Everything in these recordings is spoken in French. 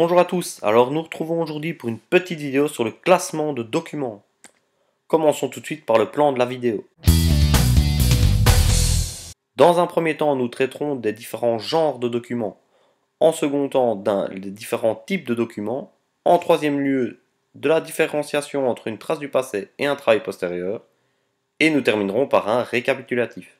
Bonjour à tous, alors nous retrouvons aujourd'hui pour une petite vidéo sur le classement de documents. Commençons tout de suite par le plan de la vidéo. Dans un premier temps, nous traiterons des différents genres de documents. En second temps, des différents types de documents. En troisième lieu, de la différenciation entre une trace du passé et un travail postérieur. Et nous terminerons par un récapitulatif.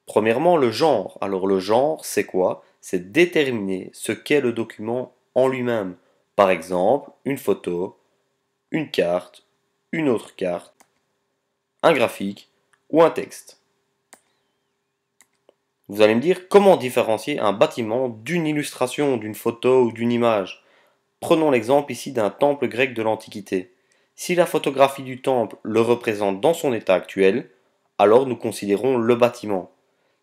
Premièrement, le genre. Alors le genre, c'est quoi? C'est déterminer ce qu'est le document en lui-même. Par exemple, une photo, une carte, une autre carte, un graphique ou un texte. Vous allez me dire comment différencier un bâtiment d'une illustration, d'une photo ou d'une image. Prenons l'exemple ici d'un temple grec de l'Antiquité. Si la photographie du temple le représente dans son état actuel, alors nous considérons le bâtiment.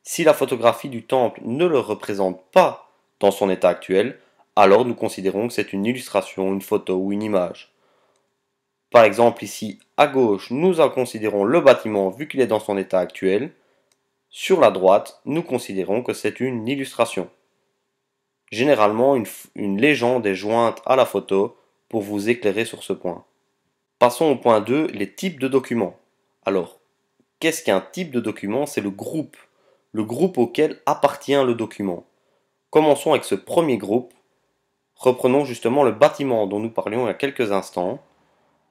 Si la photographie du temple ne le représente pas dans son état actuel, alors nous considérons que c'est une illustration, une photo ou une image. Par exemple ici à gauche, nous en considérons le bâtiment vu qu'il est dans son état actuel. Sur la droite, nous considérons que c'est une illustration. Généralement, une légende est jointe à la photo pour vous éclairer sur ce point. Passons au point 2, les types de documents. Alors, qu'est-ce qu'un type de document? C'est le groupe auquel appartient le document. Commençons avec ce premier groupe. Reprenons justement le bâtiment dont nous parlions il y a quelques instants.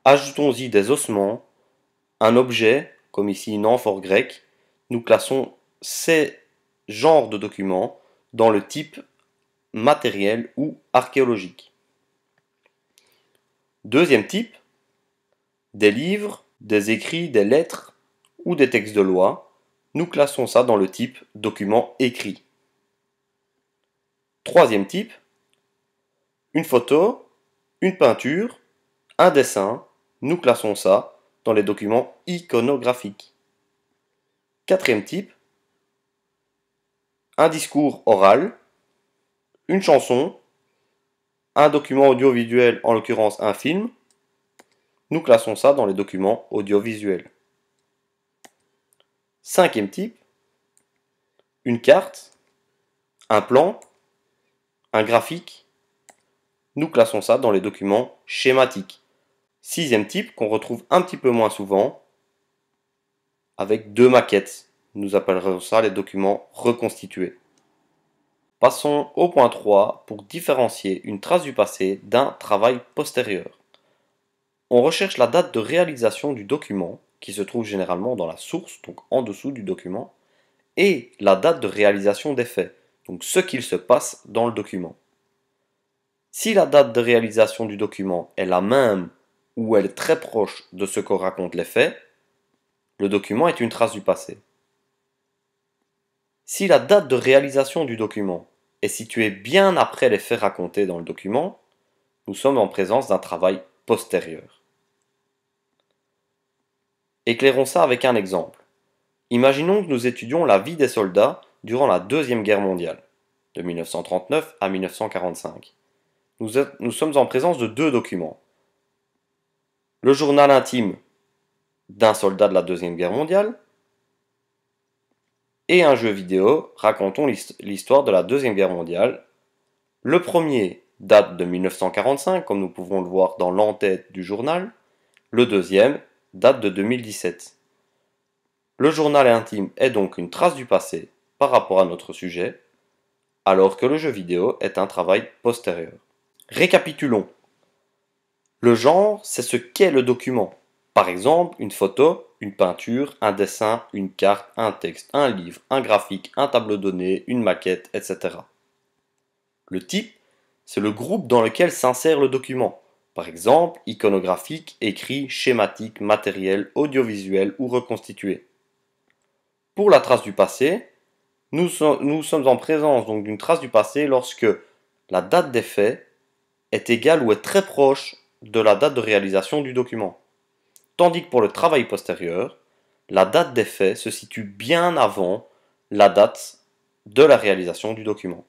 Ajoutons-y des ossements, un objet, comme ici une amphore grecque. Nous classons ces genres de documents dans le type matériel ou archéologique. Deuxième type, des livres, des écrits, des lettres ou des textes de loi. Nous classons ça dans le type document écrit. Troisième type, une photo, une peinture, un dessin. Nous classons ça dans les documents iconographiques. Quatrième type, un discours oral, une chanson, un document audiovisuel, en l'occurrence un film. Nous classons ça dans les documents audiovisuels. Cinquième type, une carte, un plan, un graphique. Nous classons ça dans les documents schématiques. Sixième type, qu'on retrouve un petit peu moins souvent, avec deux maquettes. Nous appellerons ça les documents reconstitués. Passons au point 3 pour différencier une trace du passé d'un travail postérieur. On recherche la date de réalisation du document, qui se trouve généralement dans la source, donc en dessous du document, et la date de réalisation des faits, donc ce qu'il se passe dans le document. Si la date de réalisation du document est la même ou elle est très proche de ce que racontent les faits, le document est une trace du passé. Si la date de réalisation du document est située bien après les faits racontés dans le document, nous sommes en présence d'un travail postérieur. Éclairons ça avec un exemple. Imaginons que nous étudions la vie des soldats durant la Deuxième Guerre mondiale, de 1939 à 1945. Nous sommes en présence de deux documents. Le journal intime d'un soldat de la Deuxième Guerre mondiale et un jeu vidéo racontant l'histoire de la Deuxième Guerre mondiale. Le premier date de 1945, comme nous pouvons le voir dans l'entête du journal. Le deuxième date de 2017. Le journal intime est donc une trace du passé par rapport à notre sujet, alors que le jeu vidéo est un travail postérieur. Récapitulons. Le genre, c'est ce qu'est le document. Par exemple, une photo, une peinture, un dessin, une carte, un texte, un livre, un graphique, un tableau de données, une maquette, etc. Le type, c'est le groupe dans lequel s'insère le document. Par exemple, iconographique, écrit, schématique, matériel, audiovisuel ou reconstitué. Pour la trace du passé, nous sommes en présence donc d'une trace du passé lorsque la date des faits est égale ou est très proche de la date de réalisation du document. Tandis que pour le travail postérieur, la date des faits se situe bien avant la date de la réalisation du document.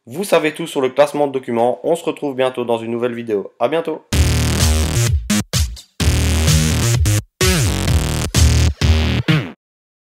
Vous savez tout sur le classement de documents, on se retrouve bientôt dans une nouvelle vidéo. À bientôt!